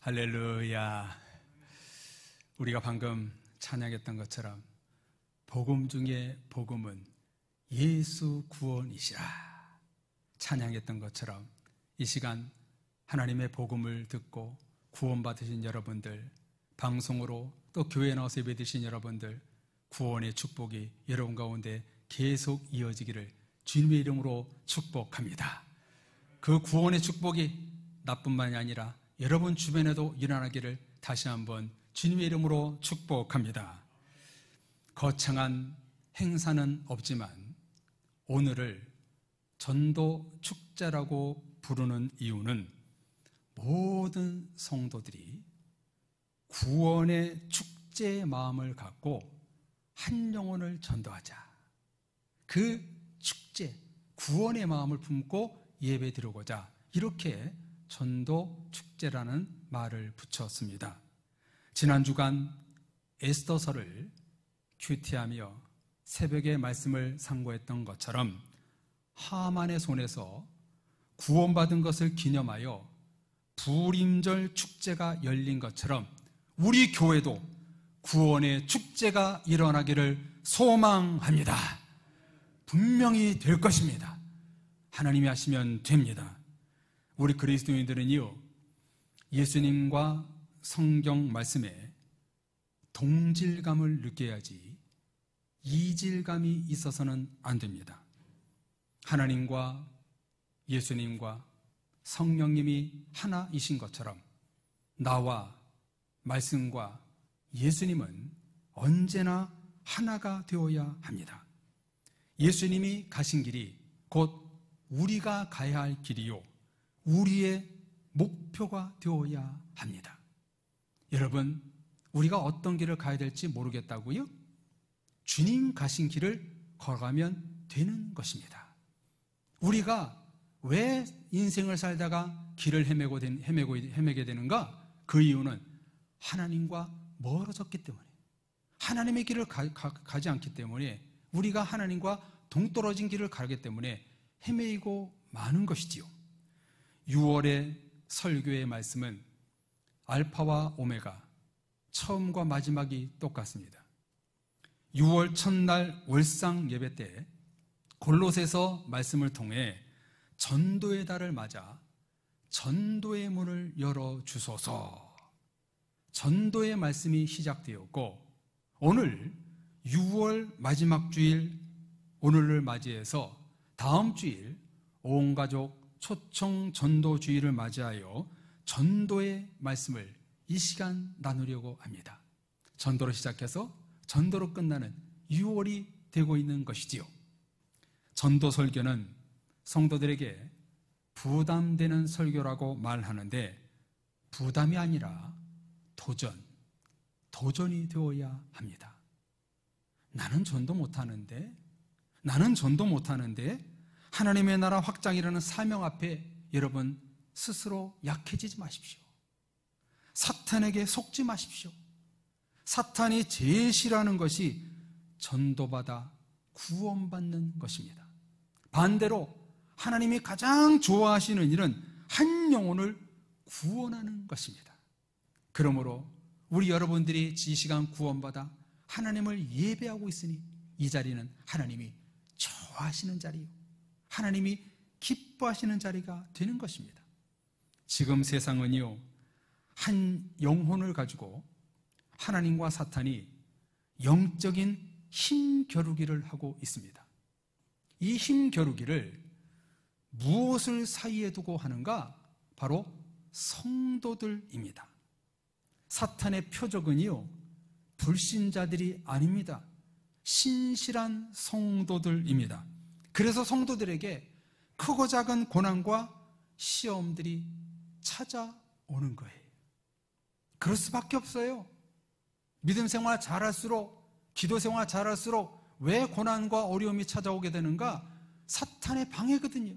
할렐루야. 우리가 방금 찬양했던 것처럼 복음 중에 복음은 예수 구원이시라 찬양했던 것처럼 이 시간 하나님의 복음을 듣고 구원받으신 여러분들, 방송으로 또 교회에 나와서 예배드리신 여러분들, 구원의 축복이 여러분 가운데 계속 이어지기를 주님의 이름으로 축복합니다. 그 구원의 축복이 나뿐만이 아니라 여러분 주변에도 일어나기를 다시 한번 주님의 이름으로 축복합니다. 거창한 행사는 없지만 오늘을 전도 축제라고 부르는 이유는 모든 성도들이 구원의 축제의 마음을 갖고 한 영혼을 전도하자. 그 축제, 구원의 마음을 품고 예배 드리고자 이렇게 전도 축제라는 말을 붙였습니다. 지난 주간 에스더서를 큐티하며 새벽에 말씀을 상고했던 것처럼 하만의 손에서 구원받은 것을 기념하여 부림절 축제가 열린 것처럼 우리 교회도 구원의 축제가 일어나기를 소망합니다. 분명히 될 것입니다. 하나님이 하시면 됩니다. 우리 그리스도인들은요, 예수님과 성경 말씀에 동질감을 느껴야지 이질감이 있어서는 안 됩니다. 하나님과 예수님과 성령님이 하나이신 것처럼 나와 말씀과 예수님은 언제나 하나가 되어야 합니다. 예수님이 가신 길이 곧 우리가 가야 할 길이요, 우리의 목표가 되어야 합니다. 여러분, 우리가 어떤 길을 가야 될지 모르겠다고요? 주님 가신 길을 걸어가면 되는 것입니다. 우리가 왜 인생을 살다가 길을 헤매게 되는가? 그 이유는 하나님과 멀어졌기 때문에, 하나님의 길을 가지 않기 때문에, 우리가 하나님과 동떨어진 길을 가기 때문에 헤매이고 마는 것이지요. 6월의 설교의 말씀은 알파와 오메가, 처음과 마지막이 똑같습니다. 6월 첫날 월상 예배 때 골로새서 말씀을 통해 전도의 달을 맞아 전도의 문을 열어주소서, 전도의 말씀이 시작되었고, 오늘 6월 마지막 주일 오늘을 맞이해서 다음 주일 온 가족 초청 전도 주일을 맞이하여 전도의 말씀을 이 시간 나누려고 합니다. 전도로 시작해서 전도로 끝나는 6월이 되고 있는 것이지요. 전도 설교는 성도들에게 부담되는 설교라고 말하는데 부담이 아니라 도전이 되어야 합니다. 나는 전도 못하는데 하나님의 나라 확장이라는 사명 앞에 여러분 스스로 약해지지 마십시오. 사탄에게 속지 마십시오. 사탄이 제일 싫어하는 것이 전도받아 구원받는 것입니다. 반대로 하나님이 가장 좋아하시는 일은 한 영혼을 구원하는 것입니다. 그러므로 우리 여러분들이 이 시간 구원받아 하나님을 예배하고 있으니 이 자리는 하나님이 좋아하시는 자리요, 하나님이 기뻐하시는 자리가 되는 것입니다. 지금 세상은요, 한 영혼을 가지고 하나님과 사탄이 영적인 힘겨루기를 하고 있습니다. 이 힘겨루기를 무엇을 사이에 두고 하는가? 바로 성도들입니다. 사탄의 표적은요, 불신자들이 아닙니다. 신실한 성도들입니다. 그래서 성도들에게 크고 작은 고난과 시험들이 찾아오는 거예요. 그럴 수밖에 없어요. 믿음 생활 잘할수록, 기도 생활 잘할수록 왜 고난과 어려움이 찾아오게 되는가? 사탄의 방해거든요.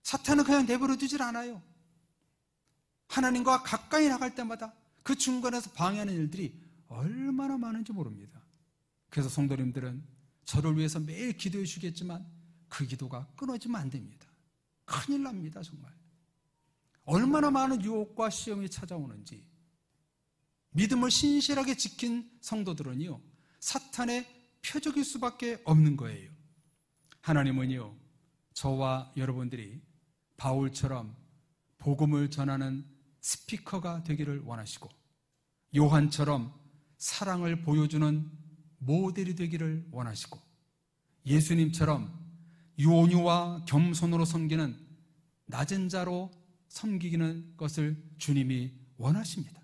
사탄은 그냥 내버려 두질 않아요. 하나님과 가까이 나갈 때마다 그 중간에서 방해하는 일들이 얼마나 많은지 모릅니다. 그래서 성도님들은 저를 위해서 매일 기도해 주겠지만 그 기도가 끊어지면 안 됩니다. 큰일 납니다, 정말. 얼마나 많은 유혹과 시험이 찾아오는지, 믿음을 신실하게 지킨 성도들은요, 사탄의 표적일 수밖에 없는 거예요. 하나님은요, 저와 여러분들이 바울처럼 복음을 전하는 스피커가 되기를 원하시고, 요한처럼 사랑을 보여주는 모델이 되기를 원하시고, 예수님처럼 온유와 겸손으로 섬기는 낮은 자로 섬기는 것을 주님이 원하십니다.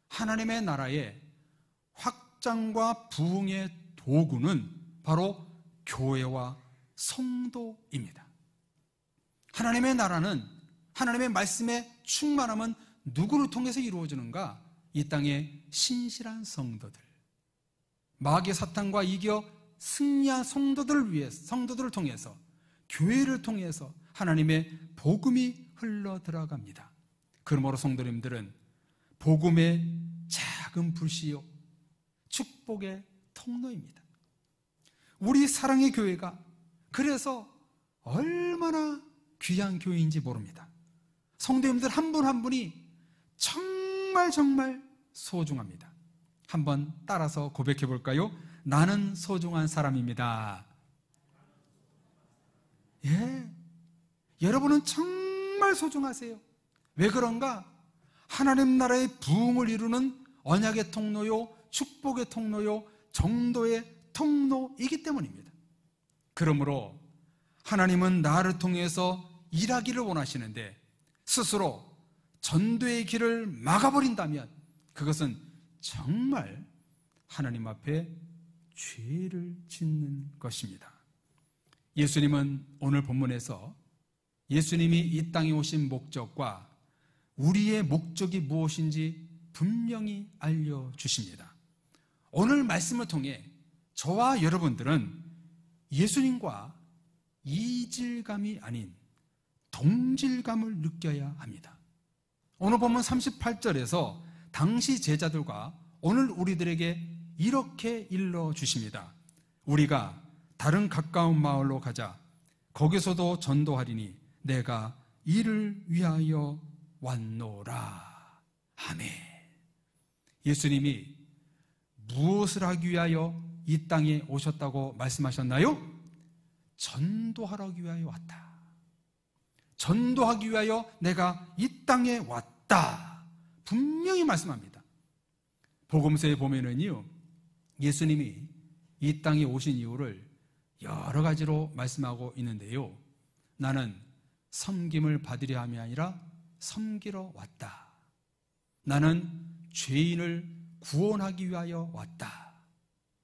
하나님의 나라의 확장과 부흥의 도구는 바로 교회와 성도입니다. 하나님의 나라는, 하나님의 말씀의 충만함은 누구를 통해서 이루어지는가? 이 땅의 신실한 성도들, 마귀 사탄과 이겨 승리한 성도들을 통해서, 교회를 통해서 하나님의 복음이 흘러 들어갑니다. 그러므로 성도님들은 복음의 작은 불씨요, 축복의 통로입니다. 우리 사랑의 교회가 그래서 얼마나 귀한 교회인지 모릅니다. 성도님들 한 분 한 분이 정말 소중합니다. 한번 따라서 고백해 볼까요? 나는 소중한 사람입니다. 예, 여러분은 정말 소중하세요. 왜 그런가? 하나님 나라의 부흥을 이루는 언약의 통로요, 축복의 통로요, 정도의 통로이기 때문입니다. 그러므로 하나님은 나를 통해서 일하기를 원하시는데, 스스로 전도의 길을 막아버린다면 그것은 정말 하나님 앞에 죄를 짓는 것입니다. 예수님은 오늘 본문에서 예수님이 이 땅에 오신 목적과 우리의 목적이 무엇인지 분명히 알려주십니다. 오늘 말씀을 통해 저와 여러분들은 예수님과 이질감이 아닌 동질감을 느껴야 합니다. 오늘 본문 38절에서 당시 제자들과 오늘 우리들에게 이렇게 일러주십니다. 우리가 다른 가까운 마을로 가자. 거기서도 전도하리니 내가 이를 위하여 왔노라. 아멘. 예수님이 무엇을 하기 위하여 이 땅에 오셨다고 말씀하셨나요? 전도하기 위하여 왔다. 전도하기 위하여 내가 이 땅에 왔다. 분명히 말씀합니다. 복음서에 보면은요, 예수님이 이 땅에 오신 이유를 여러 가지로 말씀하고 있는데요. 나는 섬김을 받으려 함이 아니라 섬기러 왔다. 나는 죄인을 구원하기 위하여 왔다.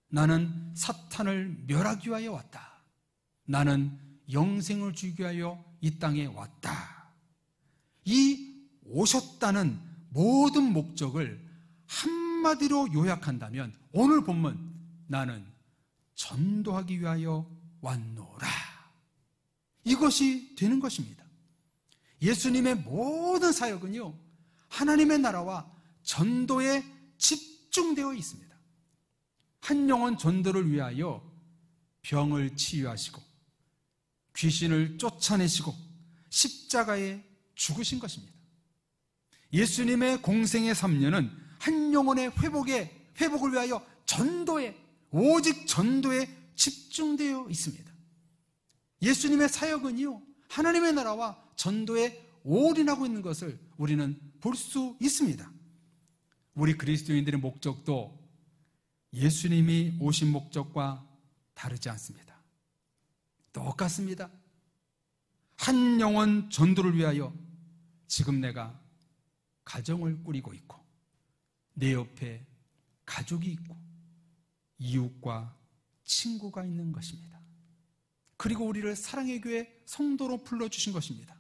나는 사탄을 멸하기 위하여 왔다. 나는 영생을 주기 위하여 이 땅에 왔다. 이 오셨다는 모든 목적을 한마디로 요약한다면 오늘 본문, 나는 전도하기 위하여 왔노라. 이것이 되는 것입니다. 예수님의 모든 사역은요, 하나님의 나라와 전도에 집중되어 있습니다. 한 영혼 전도를 위하여 병을 치유하시고 귀신을 쫓아내시고 십자가에 죽으신 것입니다. 예수님의 공생의 3년은 한 영혼의 회복을 위하여 오직 전도에 집중되어 있습니다. 예수님의 사역은요, 하나님의 나라와 전도에 올인하고 있는 것을 우리는 볼 수 있습니다. 우리 그리스도인들의 목적도 예수님이 오신 목적과 다르지 않습니다. 똑같습니다. 한 영혼 전도를 위하여 지금 내가 가정을 꾸리고 있고, 내 옆에 가족이 있고 이웃과 친구가 있는 것입니다. 그리고 우리를 사랑의 교회 성도로 불러주신 것입니다.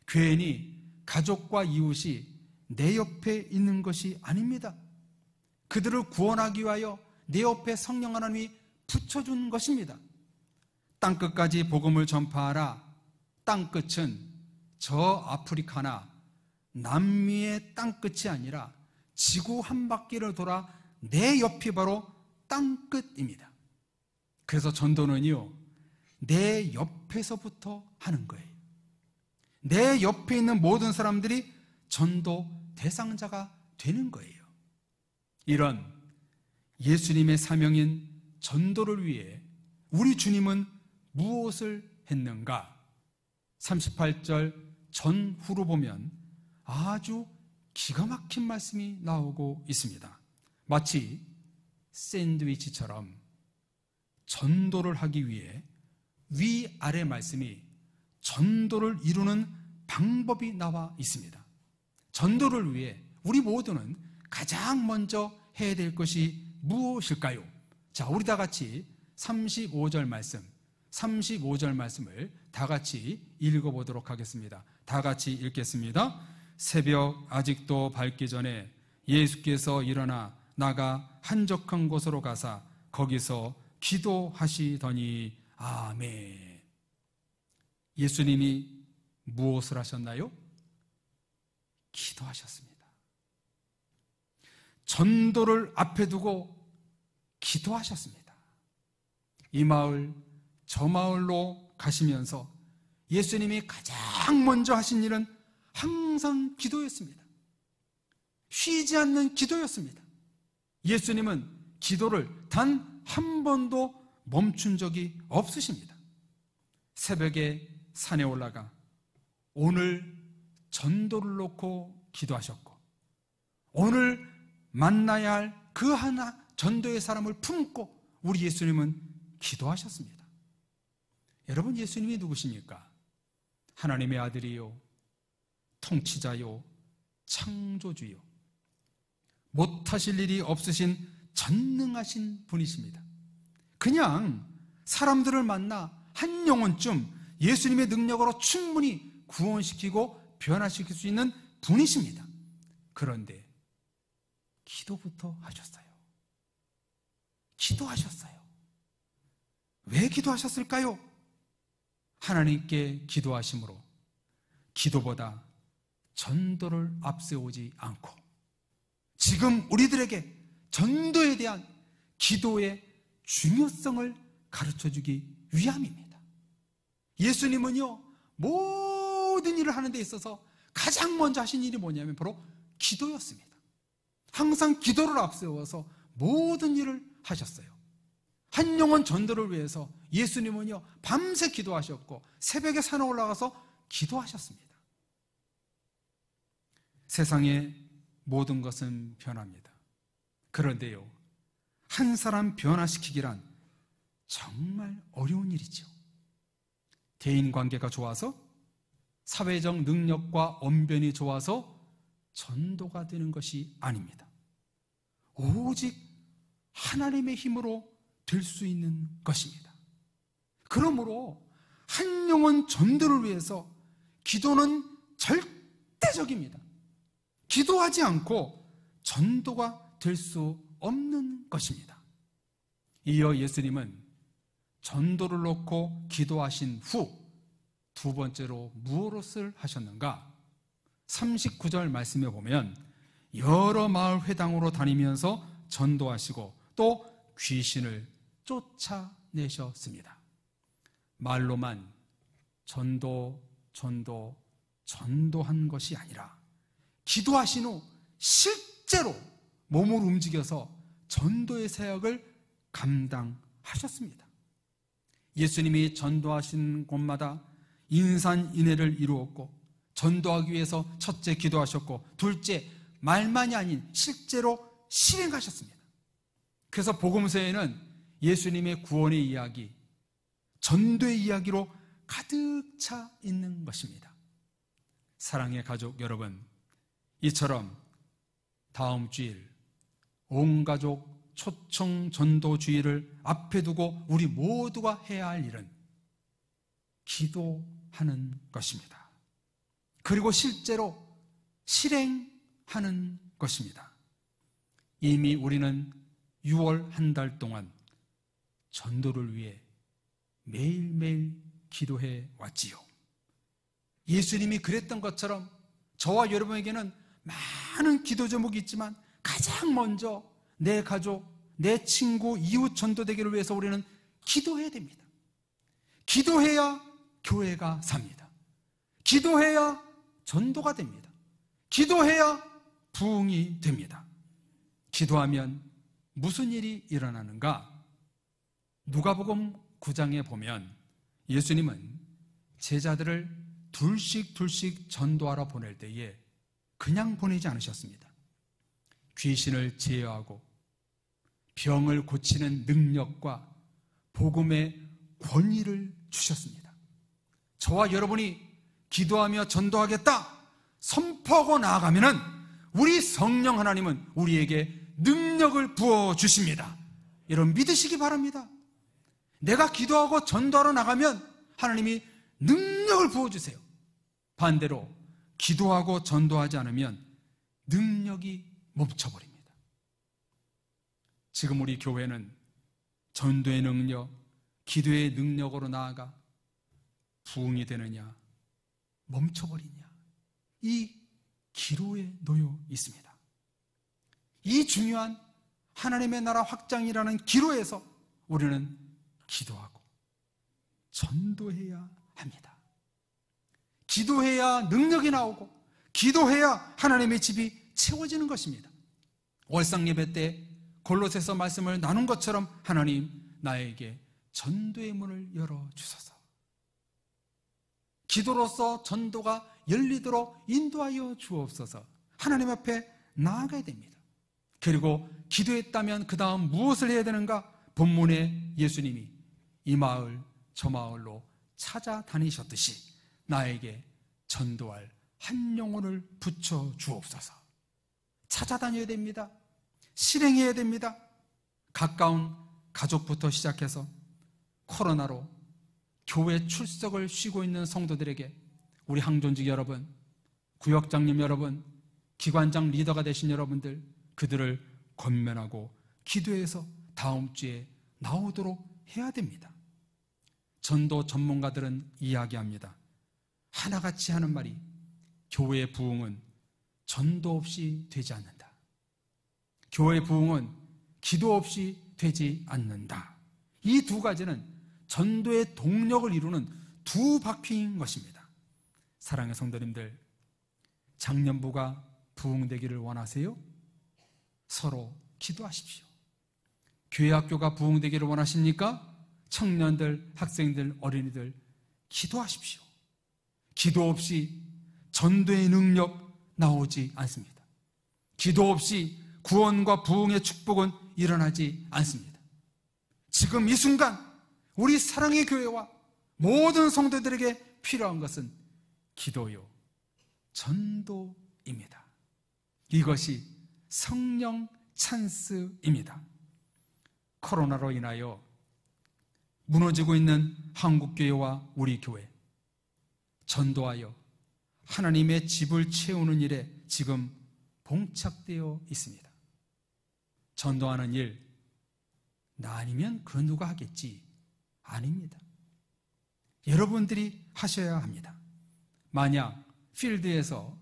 괜히 가족과 이웃이 내 옆에 있는 것이 아닙니다. 그들을 구원하기 위하여 내 옆에 성령 하나님이 붙여준 것입니다. 땅끝까지 복음을 전파하라. 땅끝은 저 아프리카나 남미의 땅끝이 아니라 지구 한 바퀴를 돌아 내 옆이 바로 땅끝입니다. 그래서 전도는요, 내 옆에서부터 하는 거예요. 내 옆에 있는 모든 사람들이 전도 대상자가 되는 거예요. 이런 예수님의 사명인 전도를 위해 우리 주님은 무엇을 했는가? 38절 전후로 보면 아주 기가 막힌 말씀이 나오고 있습니다. 마치 샌드위치처럼 전도를 하기 위해 위아래 말씀이 전도를 이루는 방법이 나와 있습니다. 전도를 위해 우리 모두는 가장 먼저 해야 될 것이 무엇일까요? 자, 우리 다 같이 35절 말씀을 다 같이 읽어보도록 하겠습니다. 다 같이 읽겠습니다. 새벽 아직도 밝기 전에 예수께서 일어나 나가 한적한 곳으로 가사 거기서 기도하시더니 아멘. 예수님이 무엇을 하셨나요? 기도하셨습니다. 전도를 앞에 두고 기도하셨습니다. 이 마을 저 마을로 가시면서 예수님이 가장 먼저 하신 일은 항상 기도였습니다. 쉬지 않는 기도였습니다. 예수님은 기도를 단 한 번도 멈춘 적이 없으십니다. 새벽에 산에 올라가 오늘 전도를 놓고 기도하셨고, 오늘 만나야 할 그 하나 전도의 사람을 품고 우리 예수님은 기도하셨습니다. 여러분, 예수님이 누구십니까? 하나님의 아들이요, 통치자요, 창조주요, 못하실 일이 없으신 전능하신 분이십니다. 그냥 사람들을 만나 한 영혼쯤 예수님의 능력으로 충분히 구원시키고 변화시킬 수 있는 분이십니다. 그런데 기도부터 하셨어요. 기도하셨어요. 왜 기도하셨을까요? 하나님께 기도하심으로 기도보다 전도를 앞세우지 않고 지금 우리들에게 전도에 대한 기도의 중요성을 가르쳐주기 위함입니다. 예수님은요, 모든 일을 하는 데 있어서 가장 먼저 하신 일이 뭐냐면 바로 기도였습니다. 항상 기도를 앞세워서 모든 일을 하셨어요. 한 영혼 전도를 위해서 예수님은요, 밤새 기도하셨고 새벽에 산에 올라가서 기도하셨습니다. 세상의 모든 것은 변합니다. 그런데요, 한 사람 변화시키기란 정말 어려운 일이죠. 대인관계가 좋아서, 사회적 능력과 언변이 좋아서 전도가 되는 것이 아닙니다. 오직 하나님의 힘으로 될 수 있는 것입니다. 그러므로 한 영혼 전도를 위해서 기도는 절대적입니다. 기도하지 않고 전도가 될 수 없는 것입니다. 이어 예수님은 전도를 놓고 기도하신 후 두 번째로 무엇을 하셨는가? 39절 말씀에 보면 여러 마을 회당으로 다니면서 전도하시고 또 귀신을 쫓아내셨습니다. 말로만 전도한 것이 아니라 기도하신 후 실제로 몸을 움직여서 전도의 사역을 감당하셨습니다. 예수님이 전도하신 곳마다 인산인해를 이루었고, 전도하기 위해서 첫째 기도하셨고, 둘째 말만이 아닌 실제로 실행하셨습니다. 그래서 복음서에는 예수님의 구원의 이야기, 전도의 이야기로 가득 차 있는 것입니다. 사랑의 가족 여러분, 이처럼 다음 주일 온 가족 초청 전도 주일을 앞에 두고 우리 모두가 해야 할 일은 기도하는 것입니다. 그리고 실제로 실행하는 것입니다. 이미 우리는 6월 한 달 동안 전도를 위해 매일매일 기도해 왔지요. 예수님이 그랬던 것처럼 저와 여러분에게는 많은 기도 제목이 있지만 가장 먼저 내 가족, 내 친구, 이웃 전도되기를 위해서 우리는 기도해야 됩니다. 기도해야 교회가 삽니다. 기도해야 전도가 됩니다. 기도해야 부흥이 됩니다. 기도하면 무슨 일이 일어나는가? 누가복음 9장에 보면 예수님은 제자들을 둘씩 전도하러 보낼 때에 그냥 보내지 않으셨습니다. 귀신을 제어하고 병을 고치는 능력과 복음의 권위를 주셨습니다. 저와 여러분이 기도하며 전도하겠다 선포하고 나아가면은 우리 성령 하나님은 우리에게 능력을 부어주십니다. 여러분 믿으시기 바랍니다. 내가 기도하고 전도하러 나가면 하나님이 능력을 부어주세요. 반대로 기도하고 전도하지 않으면 능력이 멈춰버립니다. 지금 우리 교회는 전도의 능력, 기도의 능력으로 나아가 부흥이 되느냐 멈춰버리냐, 이 기로에 놓여 있습니다. 이 중요한 하나님의 나라 확장이라는 기로에서 우리는 기도하고 전도해야 합니다. 기도해야 능력이 나오고 기도해야 하나님의 집이 채워지는 것입니다. 월상 예배 때 골로새서 말씀을 나눈 것처럼 하나님 나에게 전도의 문을 열어주소서. 기도로서 전도가 열리도록 인도하여 주옵소서. 하나님 앞에 나아가야 됩니다. 그리고 기도했다면 그 다음 무엇을 해야 되는가? 본문에 예수님이 이 마을 저 마을로 찾아다니셨듯이 나에게 전도할 한 영혼을 붙여 주옵소서. 찾아다녀야 됩니다. 실행해야 됩니다. 가까운 가족부터 시작해서 코로나로 교회 출석을 쉬고 있는 성도들에게 우리 항존직 여러분, 구역장님 여러분, 기관장 리더가 되신 여러분들, 그들을 권면하고 기도해서 다음 주에 나오도록 해야 됩니다. 전도 전문가들은 이야기합니다. 하나같이 하는 말이 교회의 부흥은 전도 없이 되지 않는다. 교회의 부흥은 기도 없이 되지 않는다. 이 두 가지는 전도의 동력을 이루는 두 바퀴인 것입니다. 사랑의 성도님들, 장년부가 부흥되기를 원하세요? 서로 기도하십시오. 교회 학교가 부흥되기를 원하십니까? 청년들, 학생들, 어린이들 기도하십시오. 기도 없이 전도의 능력 나오지 않습니다. 기도 없이 구원과 부흥의 축복은 일어나지 않습니다. 지금 이 순간 우리 사랑의 교회와 모든 성도들에게 필요한 것은 기도요, 전도입니다. 이것이 성령 찬스입니다. 코로나로 인하여 무너지고 있는 한국교회와 우리 교회, 전도하여 하나님의 집을 채우는 일에 지금 봉착되어 있습니다. 전도하는 일, 나 아니면 그 누가 하겠지? 아닙니다. 여러분들이 하셔야 합니다. 만약 필드에서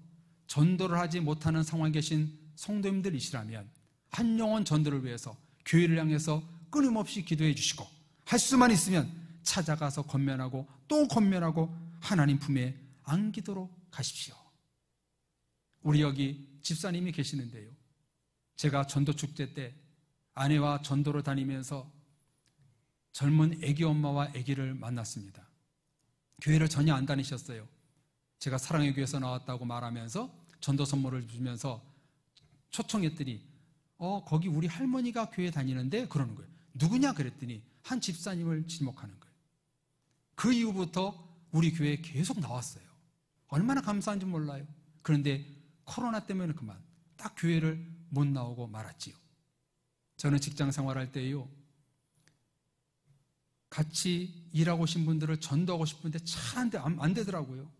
전도를 하지 못하는 상황에 계신 성도님들이시라면 한 영혼 전도를 위해서 교회를 향해서 끊임없이 기도해 주시고, 할 수만 있으면 찾아가서 권면하고 또 권면하고 하나님 품에 안기도록 가십시오. 우리 여기 집사님이 계시는데요, 제가 전도축제 때 아내와 전도를 다니면서 젊은 아기 엄마와 아기를 만났습니다. 교회를 전혀 안 다니셨어요. 제가 사랑의 교회에서 나왔다고 말하면서 전도 선물을 주면서 초청했더니 거기 우리 할머니가 교회 다니는데 그러는 거예요. 누구냐 그랬더니 한 집사님을 지목하는 거예요. 그 이후부터 우리 교회에 계속 나왔어요. 얼마나 감사한지 몰라요. 그런데 코로나 때문에 그만 딱 교회를 못 나오고 말았지요. 저는 직장 생활할 때요, 같이 일하고 오신 분들을 전도하고 싶은데 잘 안 되더라고요.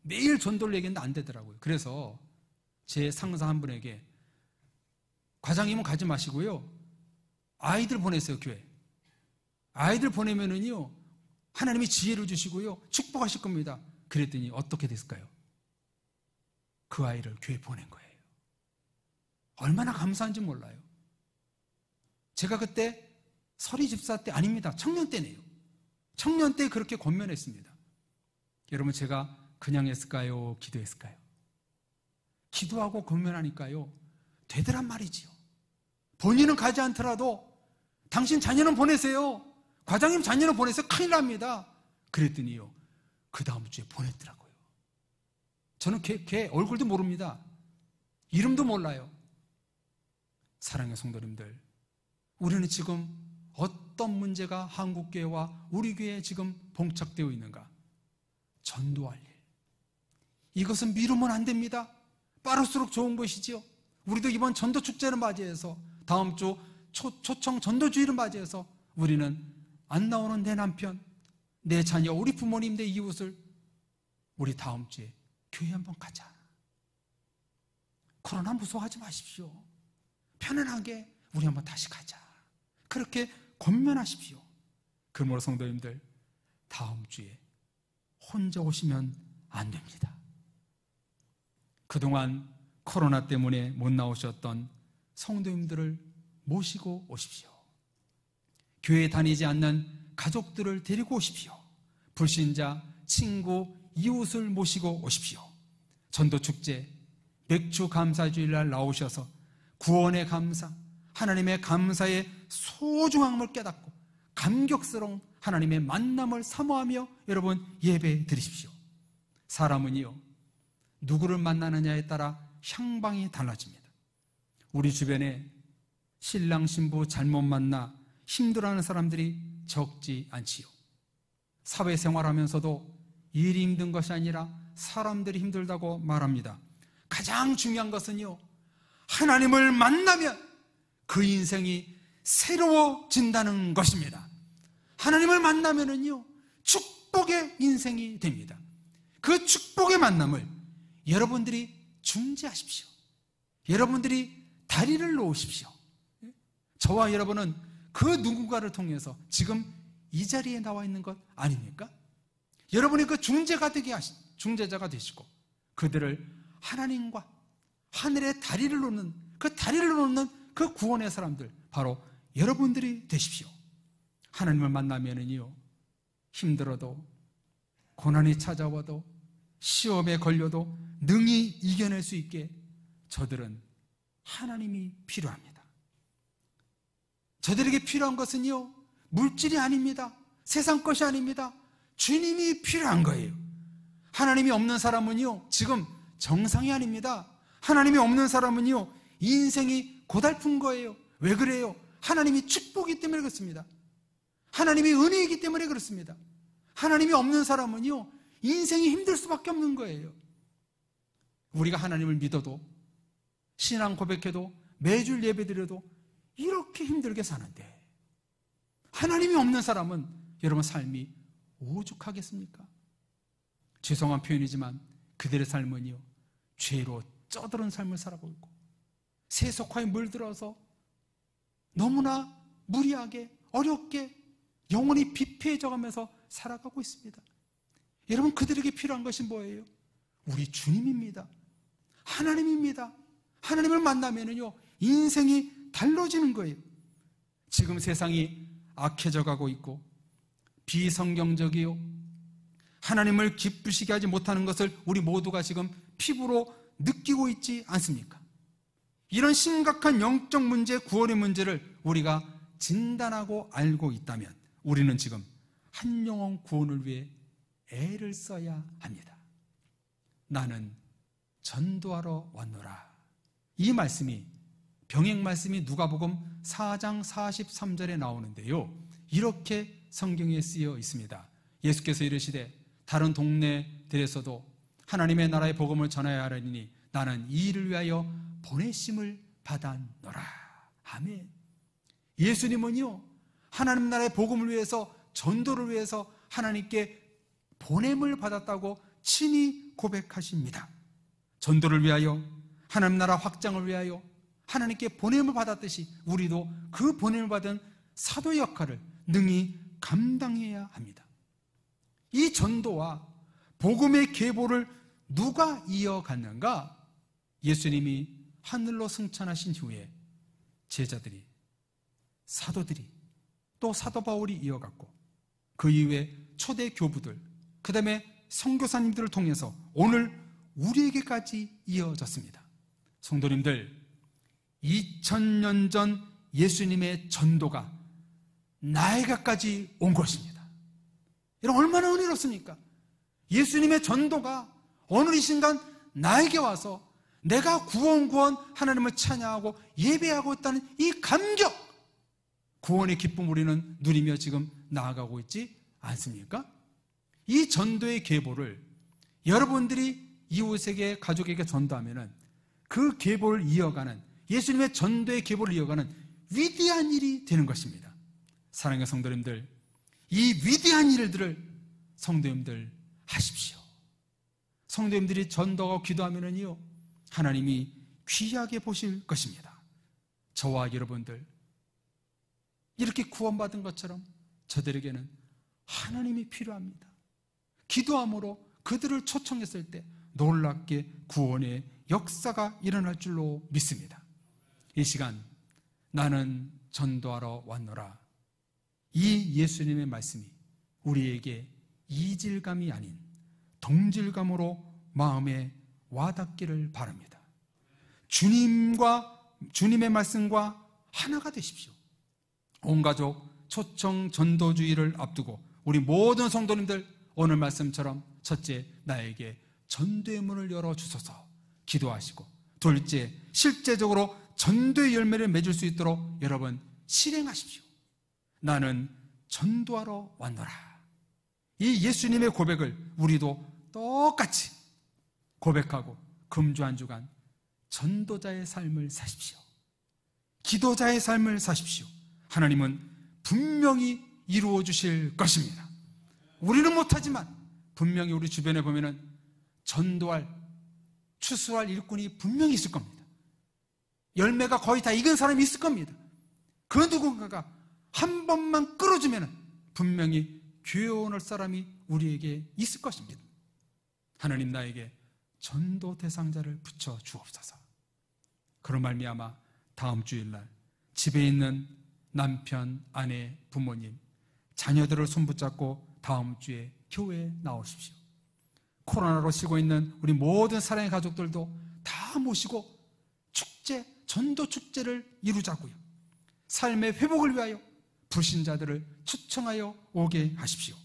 매일 전도를 얘기했는데 안 되더라고요. 그래서 제 상사 한 분에게, 과장님은 가지 마시고요, 아이들 보내세요. 교회 아이들 보내면은요 하나님이 지혜를 주시고요 축복하실 겁니다. 그랬더니 어떻게 됐을까요? 그 아이를 교회 보낸 거예요. 얼마나 감사한지 몰라요. 제가 그때 서리 집사 때 아닙니다. 청년 때네요. 청년 때 그렇게 권면했습니다. 여러분, 제가 그냥 했을까요? 기도했을까요? 기도하고 권면하니까요, 되더란 말이지요. 본인은 가지 않더라도 당신 자녀는 보내세요. 과장님 자녀는 보내세요. 큰일 납니다. 그랬더니요, 그 다음 주에 보냈더라고요. 저는 걔 얼굴도 모릅니다. 이름도 몰라요. 사랑의 성도님들, 우리는 지금 어떤 문제가 한국교회와 우리 교회에 지금 봉착되어 있는가? 전도할 일. 이것은 미루면 안 됩니다. 빠를수록 좋은 것이지요. 우리도 이번 전도축제를 맞이해서 다음 주 초청 전도주의를 맞이해서 우리는 안 나오는 내 남편, 내 자녀, 우리 부모님, 내 이웃을 우리 다음 주에 교회 한번 가자. 코로나 무서워하지 마십시오. 편안하게 우리 한번 다시 가자. 그렇게 권면하십시오. 그러므로 성도님들, 다음 주에 혼자 오시면 안 됩니다. 그동안 코로나 때문에 못 나오셨던 성도님들을 모시고 오십시오. 교회에 다니지 않는 가족들을 데리고 오십시오. 불신자, 친구, 이웃을 모시고 오십시오. 전도축제, 맥주 감사주일날 나오셔서 구원의 감사, 하나님의 감사의 소중함을 깨닫고 감격스러운 하나님의 만남을 사모하며 여러분 예배 드리십시오. 사람은요, 누구를 만나느냐에 따라 향방이 달라집니다. 우리 주변에 신랑 신부 잘못 만나 힘들어하는 사람들이 적지 않지요. 사회생활하면서도 일이 힘든 것이 아니라 사람들이 힘들다고 말합니다. 가장 중요한 것은요, 하나님을 만나면 그 인생이 새로워진다는 것입니다. 하나님을 만나면은요, 축복의 인생이 됩니다. 그 축복의 만남을 여러분들이 중재하십시오. 여러분들이 다리를 놓으십시오. 저와 여러분은 그 누군가를 통해서 지금 이 자리에 나와 있는 것 아닙니까? 여러분이 그 중재자가 되시고 그들을 하나님과 하늘의 다리를 놓는 그 구원의 사람들, 바로 여러분들이 되십시오. 하나님을 만나면은요, 힘들어도, 고난이 찾아와도, 시험에 걸려도 능히 이겨낼 수 있게 저들은 하나님이 필요합니다. 저들에게 필요한 것은요, 물질이 아닙니다. 세상 것이 아닙니다. 주님이 필요한 거예요. 하나님이 없는 사람은요, 지금 정상이 아닙니다. 하나님이 없는 사람은요, 인생이 고달픈 거예요. 왜 그래요? 하나님이 축복이기 때문에 그렇습니다. 하나님이 은혜이기 때문에 그렇습니다. 하나님이 없는 사람은요, 인생이 힘들 수밖에 없는 거예요. 우리가 하나님을 믿어도, 신앙 고백해도, 매주 예배드려도 이렇게 힘들게 사는데, 하나님이 없는 사람은 여러분 삶이 오죽하겠습니까? 죄송한 표현이지만 그들의 삶은요, 죄로 쩌드른 삶을 살아가고 있고, 세속화에 물들어서 너무나 무리하게, 어렵게 영혼이 비폐해져가면서 살아가고 있습니다. 여러분, 그들에게 필요한 것이 뭐예요? 우리 주님입니다. 하나님입니다. 하나님을 만나면은요, 인생이 달라지는 거예요. 지금 세상이 악해져 가고 있고 비성경적이요, 하나님을 기쁘시게 하지 못하는 것을 우리 모두가 지금 피부로 느끼고 있지 않습니까? 이런 심각한 영적 문제, 구원의 문제를 우리가 진단하고 알고 있다면 우리는 지금 한 영혼 구원을 위해 애를 써야 합니다. 나는 전도하러 왔노라. 이 말씀이, 병행 말씀이 누가복음 4장 43절에 나오는데요, 이렇게 성경에 쓰여 있습니다. 예수께서 이르시되 다른 동네들에서도 하나님의 나라의 복음을 전하여야 하리니 나는 이 일을 위하여 보내심을 받았노라. 아멘. 예수님은요, 하나님 나라의 복음을 위해서, 전도를 위해서 하나님께 보냄을 받았다고 친히 고백하십니다. 전도를 위하여, 하나님 나라 확장을 위하여 하나님께 보냄을 받았듯이 우리도 그 보냄을 받은 사도의 역할을 능히 감당해야 합니다. 이 전도와 복음의 계보를 누가 이어갔는가? 예수님이 하늘로 승천하신 후에 제자들이, 사도들이, 또 사도 바울이 이어갔고, 그 이후에 초대 교부들, 그 다음에 선교사님들을 통해서 오늘 우리에게까지 이어졌습니다. 성도님들, 2000년 전 예수님의 전도가 나에게까지 온 것입니다. 여러분, 얼마나 은혜롭습니까? 예수님의 전도가 오늘 이 순간 나에게 와서 내가 구원 하나님을 찬양하고 예배하고 있다는 이 감격, 구원의 기쁨 우리는 누리며 지금 나아가고 있지 않습니까? 이 전도의 계보를 여러분들이 이웃에게, 가족에게 전도하면은 그 계보를 이어가는, 예수님의 전도의 계보를 이어가는 위대한 일이 되는 것입니다. 사랑하는 성도님들, 이 위대한 일들을 성도님들 하십시오. 성도님들이 전도하고 기도하면은요, 하나님이 귀하게 보실 것입니다. 저와 여러분들 이렇게 구원받은 것처럼 저들에게는 하나님이 필요합니다. 기도함으로 그들을 초청했을 때 놀랍게 구원의 역사가 일어날 줄로 믿습니다. 이 시간 나는 전도하러 왔노라, 이 예수님의 말씀이 우리에게 이질감이 아닌 동질감으로 마음에 와닿기를 바랍니다. 주님의 말씀과 하나가 되십시오. 온 가족 초청 전도주의를 앞두고 우리 모든 성도님들 오늘 말씀처럼 첫째, 나에게 전도의 문을 열어주소서 기도하시고, 둘째, 실제적으로 전도의 열매를 맺을 수 있도록 여러분 실행하십시오. 나는 전도하러 왔노라. 이 예수님의 고백을 우리도 똑같이 고백하고 금주 한 주간 전도자의 삶을 사십시오. 기도자의 삶을 사십시오. 하나님은 분명히 이루어 주실 것입니다. 우리는 못하지만 분명히 우리 주변에 보면은 전도할, 추수할 일꾼이 분명히 있을 겁니다. 열매가 거의 다 익은 사람이 있을 겁니다. 그 누군가가 한 번만 끌어주면은 분명히 교회 올 사람이 우리에게 있을 것입니다. 하나님, 나에게 전도 대상자를 붙여 주옵소서. 그런 말미암아 다음 주일날 집에 있는 남편, 아내, 부모님, 자녀들을 손붙잡고 다음 주에 교회에 나오십시오. 코로나로 쉬고 있는 우리 모든 사랑의 가족들도 다 모시고 축제, 전도 축제를 이루자고요. 삶의 회복을 위하여 불신자들을 초청하여 오게 하십시오.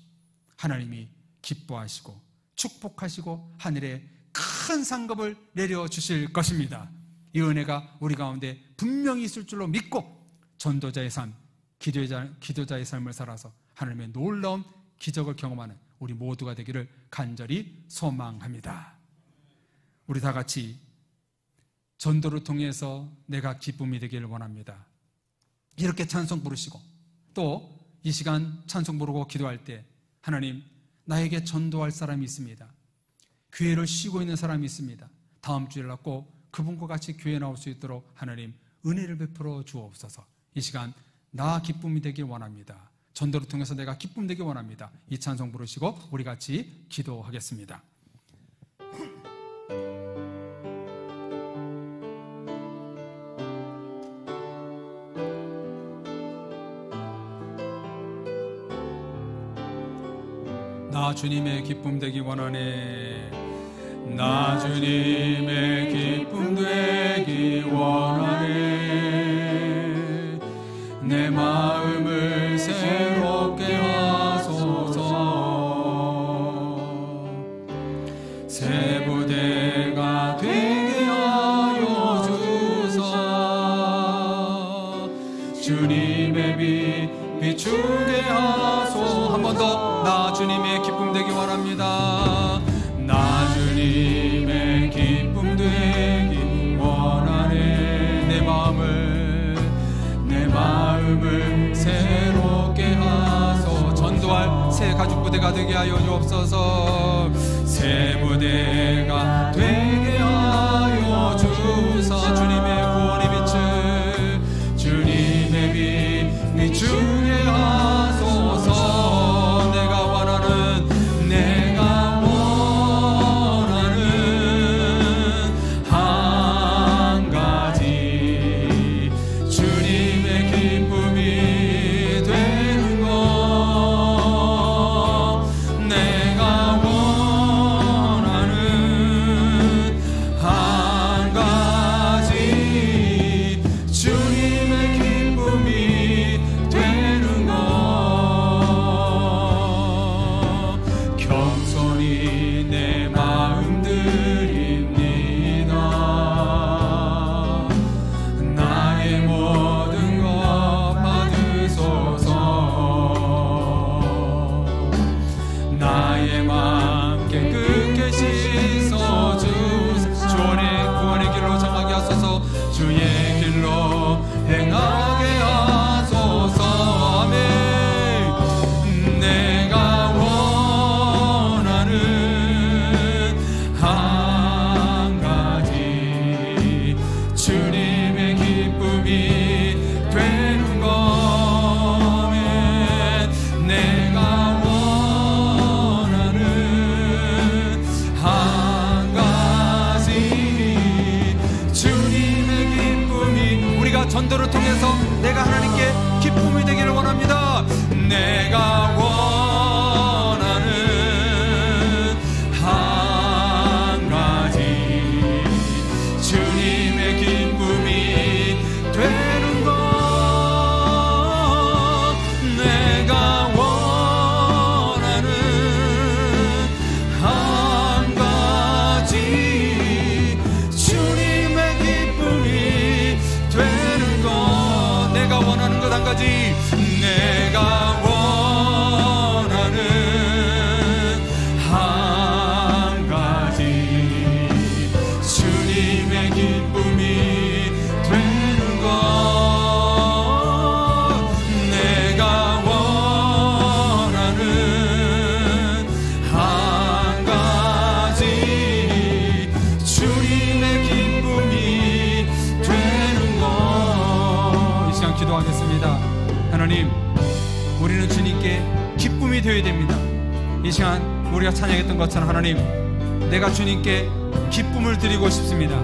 하나님이 기뻐하시고 축복하시고 하늘에 큰 상급을 내려주실 것입니다. 이 은혜가 우리 가운데 분명히 있을 줄로 믿고 전도자의 삶, 기도자의 삶을 살아서 하나님의 놀라운 기적을 경험하는 우리 모두가 되기를 간절히 소망합니다. 우리 다 같이 전도를 통해서 내가 기쁨이 되기를 원합니다. 이렇게 찬송 부르시고 또 이 시간 찬송 부르고 기도할 때, 하나님, 나에게 전도할 사람이 있습니다. 교회를 쉬고 있는 사람이 있습니다. 다음 주에 꼭 그분과 같이 교회에 나올 수 있도록 하나님 은혜를 베풀어 주옵소서. 이 시간 나 기쁨이 되길 원합니다. 전도를 통해서 내가 기쁨 되길 원합니다. 이 찬송 부르시고 우리 같이 기도하겠습니다. 나 주님의 기쁨 되기 원하네. 나 주님의 기쁨 되기 원하네. 내 마음을 새롭게 하소서. 새 부대가 되게 하여 주사. 주님의 빛 비추게 하소. 한 번 더. 나 주님의 기쁨 되기 원합니다. 나 주님의 기쁨 되기 원하네. 내 마음을 새롭게 하소. 전도할 새 가죽 부대가 되게 하여 주옵소서. 새 부대가 되게 하여 주사. 주님의 구원의 빛을, 주님의 빛 비추게 하소서. 내가 우리가 전도를 통해서 내가 하나님께 기쁨이 되기를 원합니다. 내가 원하는 한 가지 주님의 기쁨이 되는 것. 내가 원하는 한 가지 주님의 기쁨이 되는 것. 내가 원하는 것 한 가지. 내가 원하는 한 가지 주님의 기쁨이 되는 것. 내가 원하는 한 가지 주님의 기쁨이 되는 것. 이 시간 기도하겠습니다. 하나님, 우리는 주님께 기쁨이 되어야 됩니다. 이 시간 우리가 찬양했던 것처럼 하나님, 내가 주님께 기쁨을 드리고 싶습니다.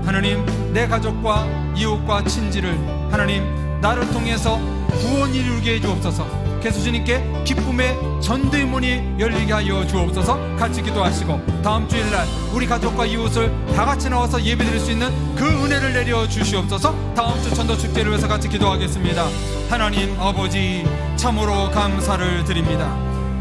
하나님, 내 가족과 이웃과 친지를 하나님 나를 통해서 구원을 이루게 해주옵소서. 그래서 주님께 기쁨의 전도의 문이 열리게 하여 주옵소서. 같이 기도하시고 다음 주일날 우리 가족과 이웃을 다 같이 나와서 예배드릴 수 있는 그 은혜를 내려 주시옵소서. 다음 주 전도축제를 위해서 같이 기도하겠습니다. 하나님 아버지, 참으로 감사를 드립니다.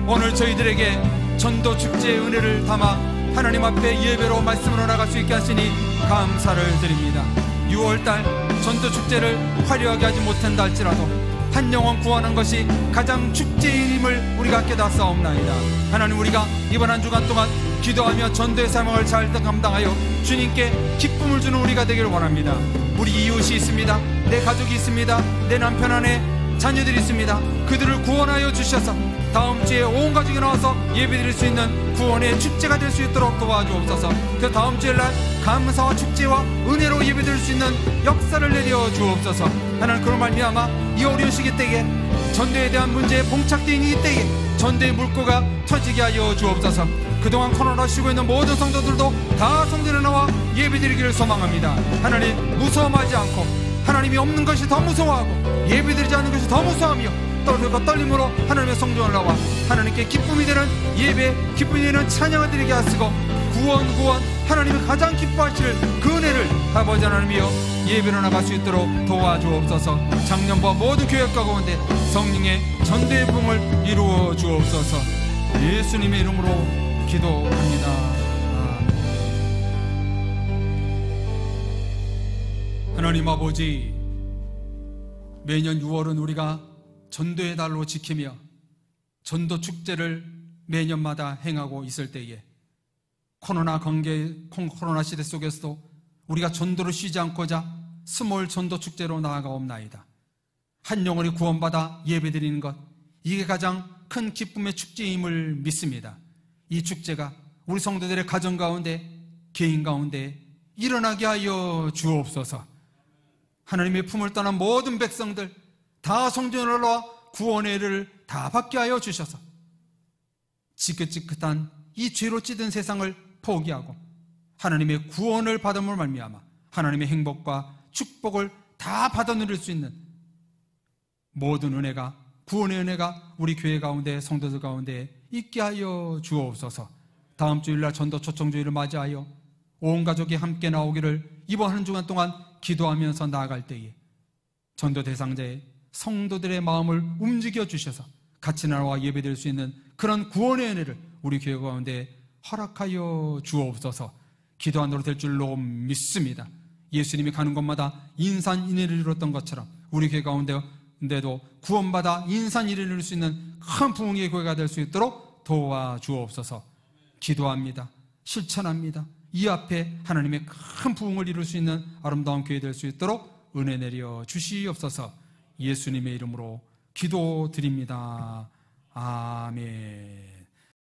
오늘 저희들에게 전도축제의 은혜를 담아 하나님 앞에 예배로 말씀으로 나갈 수 있게 하시니 감사를 드립니다. 6월달 전도축제를 화려하게 하지 못한다 할지라도 한 영혼 구하는 것이 가장 축제임을 우리가 깨닫사옵나이다. 하나님, 우리가 이번 한 주간 동안 기도하며 전도의 사명을 잘 감당하여 주님께 기쁨을 주는 우리가 되기를 원합니다. 우리 이웃이 있습니다. 내 가족이 있습니다. 내 남편 안에 자녀들이 있습니다. 그들을 구원하여 주셔서 다음 주에 온 가족이 나와서 예배드릴 수 있는 구원의 축제가 될 수 있도록 도와주옵소서. 그 다음 주일날 감사와 축제와 은혜로 예배드릴 수 있는 역사를 내려 주옵소서. 하나님, 그런 말미암아 이 어려운 시기 때에 전도에 대한 문제에 봉착되어 있는 이 때에 전도의 물꼬가 터지게 하여 주옵소서. 그동안 코로나로 쉬고 있는 모든 성도들도 다 성전에 나와 예배드리기를 소망합니다. 하나님, 무서워하지 않고 하나님이 없는 것이 더 무서워하고 예배드리지 않는 것이 더 무서워하며 떨고 떨림으로 하나님의 성전을 나와 하나님께 기쁨이 되는 예배, 기쁨이 되는 찬양을 드리게 하시고 구원 하나님이 가장 기뻐하실 그 은혜를 아버지 하나님이여 예배로 나갈 수 있도록 도와주옵소서. 작년과 모든 교회과 가운데 성령의 전도의 부흥을 이루어 주옵소서. 예수님의 이름으로 기도합니다. 하나님 아버지, 매년 6월은 우리가 전도의 달로 지키며 전도 축제를 매년마다 행하고 있을 때에 코로나 시대 속에서도 우리가 전도를 쉬지 않고자 스몰 전도 축제로 나아가옵나이다. 한 영혼이 구원받아 예배드리는 것, 이게 가장 큰 기쁨의 축제임을 믿습니다. 이 축제가 우리 성도들의 가정 가운데, 개인 가운데 일어나게 하여 주옵소서. 하나님의 품을 떠난 모든 백성들 다 성전으로 올라와 구원의 은혜를 다 받게 하여 주셔서 지긋지긋한 이 죄로 찌든 세상을 포기하고 하나님의 구원을 받음을 말미암아 하나님의 행복과 축복을 다 받아 누릴 수 있는 모든 은혜가, 구원의 은혜가 우리 교회 가운데, 성도들 가운데 있게 하여 주옵소서. 다음 주일날 전도 초청주일을 맞이하여 온 가족이 함께 나오기를 이번 한 주간 동안 기도하면서 나아갈 때에 전도 대상자의 성도들의 마음을 움직여 주셔서 같이 나와 예배드릴 수 있는 그런 구원의 은혜를 우리 교회 가운데 허락하여 주옵소서. 기도한 대로 될 줄로 믿습니다. 예수님이 가는 곳마다 인산인해를 이뤘던 것처럼 우리 교회 가운데도 구원받아 인산인해를 이룰 수 있는 큰 부흥의 교회가 될 수 있도록 도와주옵소서. 기도합니다. 실천합니다. 이 앞에 하나님의 큰 부흥을 이룰 수 있는 아름다운 교회 될 수 있도록 은혜 내려 주시옵소서. 예수님의 이름으로 기도드립니다. 아멘.